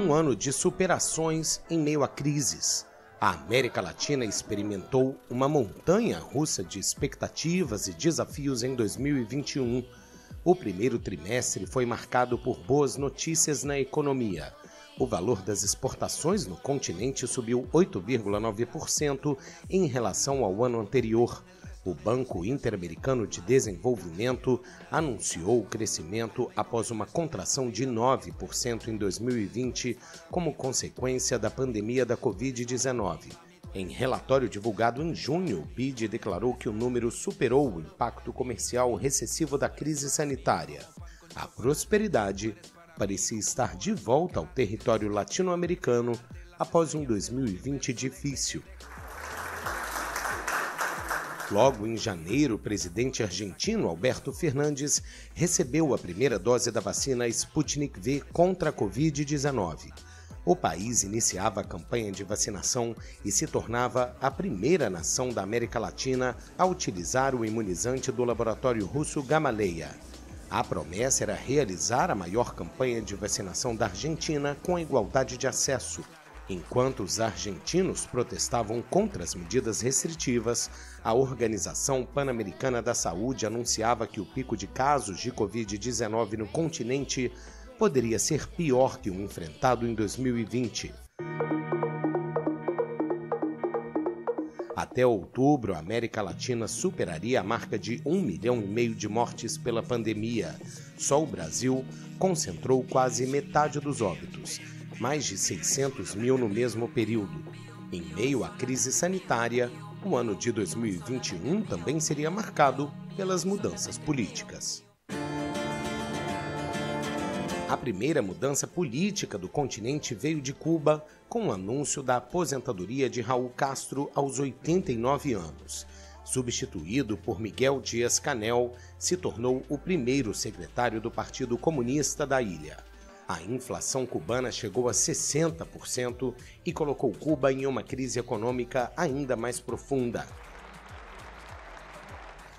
num ano de superações em meio a crises. A América Latina experimentou uma montanha-russa de expectativas e desafios em 2021. O primeiro trimestre foi marcado por boas notícias na economia. O valor das exportações no continente subiu 8,9% em relação ao ano anterior. O Banco Interamericano de Desenvolvimento anunciou o crescimento após uma contração de 9% em 2020 como consequência da pandemia da Covid-19. Em relatório divulgado em junho, o BID declarou que o número superou o impacto comercial recessivo da crise sanitária. A prosperidade parecia estar de volta ao território latino-americano após um 2020 difícil. Logo em janeiro, o presidente argentino Alberto Fernandes recebeu a primeira dose da vacina Sputnik V contra a Covid-19. O país iniciava a campanha de vacinação e se tornava a primeira nação da América Latina a utilizar o imunizante do laboratório russo Gamaleya. A promessa era realizar a maior campanha de vacinação da Argentina com a igualdade de acesso. Enquanto os argentinos protestavam contra as medidas restritivas, a Organização Pan-Americana da Saúde anunciava que o pico de casos de Covid-19 no continente poderia ser pior que o enfrentado em 2020. Até outubro, a América Latina superaria a marca de 1,5 milhão de mortes pela pandemia. Só o Brasil concentrou quase metade dos óbitos, mais de 600 mil no mesmo período. Em meio à crise sanitária, o ano de 2021 também seria marcado pelas mudanças políticas. A primeira mudança política do continente veio de Cuba com o anúncio da aposentadoria de Raul Castro aos 89 anos. Substituído por Miguel Díaz-Canel, se tornou o primeiro secretário do Partido Comunista da ilha. A inflação cubana chegou a 60% e colocou Cuba em uma crise econômica ainda mais profunda.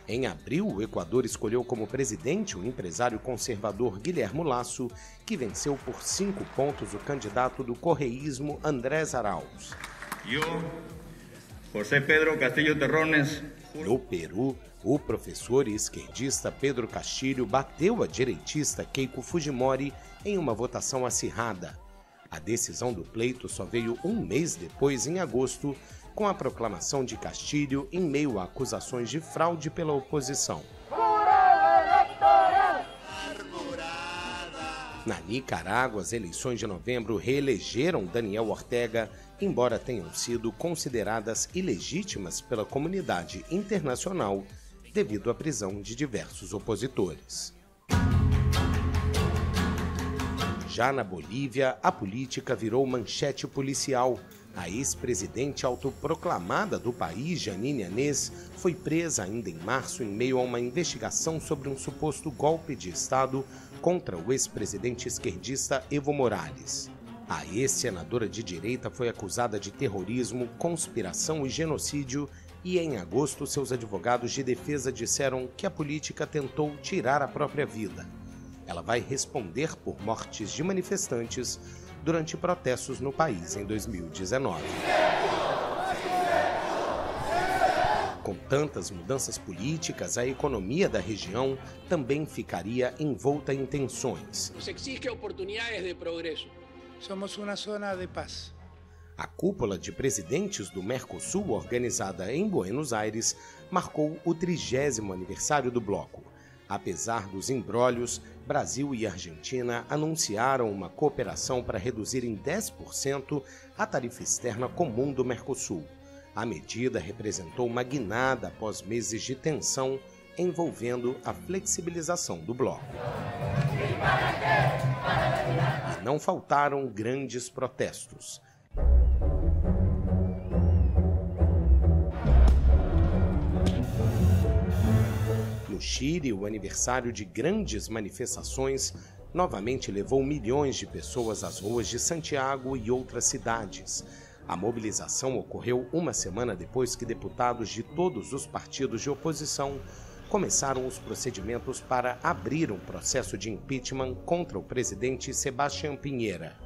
Em abril, o Equador escolheu como presidente o empresário conservador Guilherme Lasso, que venceu por 5 pontos o candidato do correísmo Andrés Arauz. José Pedro Castillo Terrones. No Peru, o professor e esquerdista Pedro Castillo bateu a direitista Keiko Fujimori em uma votação acirrada. A decisão do pleito só veio um mês depois, em agosto, com a proclamação de Castillo em meio a acusações de fraude pela oposição. Na Nicarágua, as eleições de novembro reelegeram Daniel Ortega, embora tenham sido consideradas ilegítimas pela comunidade internacional devido à prisão de diversos opositores. Já na Bolívia, a política virou manchete policial. A ex-presidente autoproclamada do país, Jeanine Áñez, foi presa ainda em março em meio a uma investigação sobre um suposto golpe de Estado contra o ex-presidente esquerdista Evo Morales. A ex-senadora de direita foi acusada de terrorismo, conspiração e genocídio e, em agosto, seus advogados de defesa disseram que a política tentou tirar a própria vida. Ela vai responder por mortes de manifestantes durante protestos no país em 2019. Com tantas mudanças políticas, a economia da região também ficaria envolta em tensões. Nos exige oportunidades de progresso. Somos uma zona de paz. A cúpula de presidentes do Mercosul, organizada em Buenos Aires, marcou o 30º aniversário do bloco. Apesar dos imbrólios, Brasil e Argentina anunciaram uma cooperação para reduzir em 10% a tarifa externa comum do Mercosul. A medida representou uma guinada após meses de tensão envolvendo a flexibilização do bloco. E não faltaram grandes protestos. No Chile, o aniversário de grandes manifestações novamente levou milhões de pessoas às ruas de Santiago e outras cidades. A mobilização ocorreu uma semana depois que deputados de todos os partidos de oposição começaram os procedimentos para abrir um processo de impeachment contra o presidente Sebastián Piñera.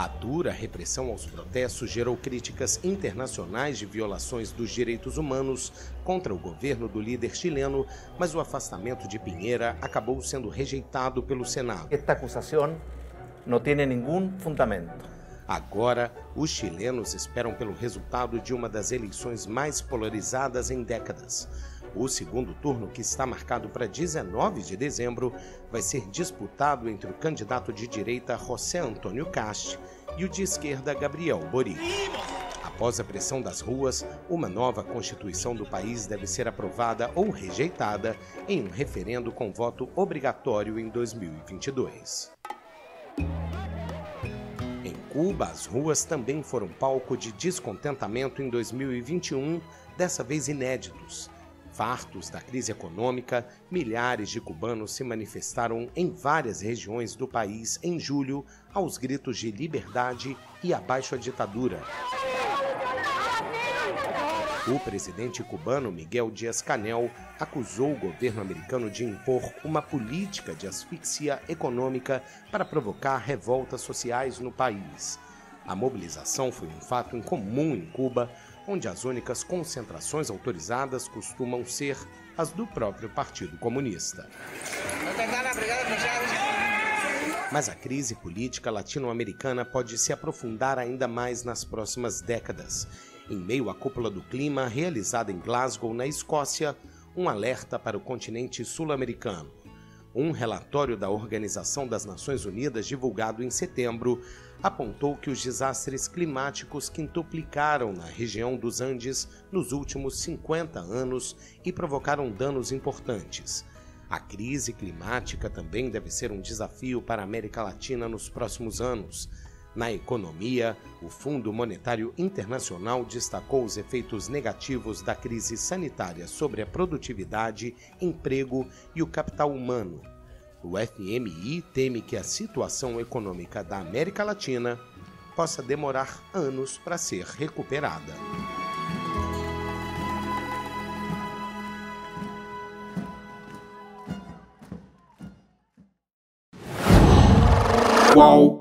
A dura repressão aos protestos gerou críticas internacionais de violações dos direitos humanos contra o governo do líder chileno, mas o afastamento de Piñera acabou sendo rejeitado pelo Senado. Esta acusação não tem nenhum fundamento. Agora, os chilenos esperam pelo resultado de uma das eleições mais polarizadas em décadas. O segundo turno, que está marcado para 19 de dezembro, vai ser disputado entre o candidato de direita José Antônio Kast e o de esquerda Gabriel Boric. Após a pressão das ruas, uma nova Constituição do país deve ser aprovada ou rejeitada em um referendo com voto obrigatório em 2022. Em Cuba, as ruas também foram palco de descontentamento em 2021, dessa vez inéditos. Fartos da crise econômica, milhares de cubanos se manifestaram em várias regiões do país em julho aos gritos de liberdade e abaixo a ditadura. O presidente cubano Miguel Díaz-Canel acusou o governo americano de impor uma política de asfixia econômica para provocar revoltas sociais no país. A mobilização foi um fato incomum em Cuba, onde as únicas concentrações autorizadas costumam ser as do próprio Partido Comunista. Mas a crise política latino-americana pode se aprofundar ainda mais nas próximas décadas. Em meio à cúpula do clima realizada em Glasgow, na Escócia, um alerta para o continente sul-americano. Um relatório da Organização das Nações Unidas, divulgado em setembro, apontou que os desastres climáticos quintuplicaram na região dos Andes nos últimos 50 anos e provocaram danos importantes. A crise climática também deve ser um desafio para a América Latina nos próximos anos. Na economia, o Fundo Monetário Internacional destacou os efeitos negativos da crise sanitária sobre a produtividade, emprego e o capital humano. O FMI teme que a situação econômica da América Latina possa demorar anos para ser recuperada. Qual?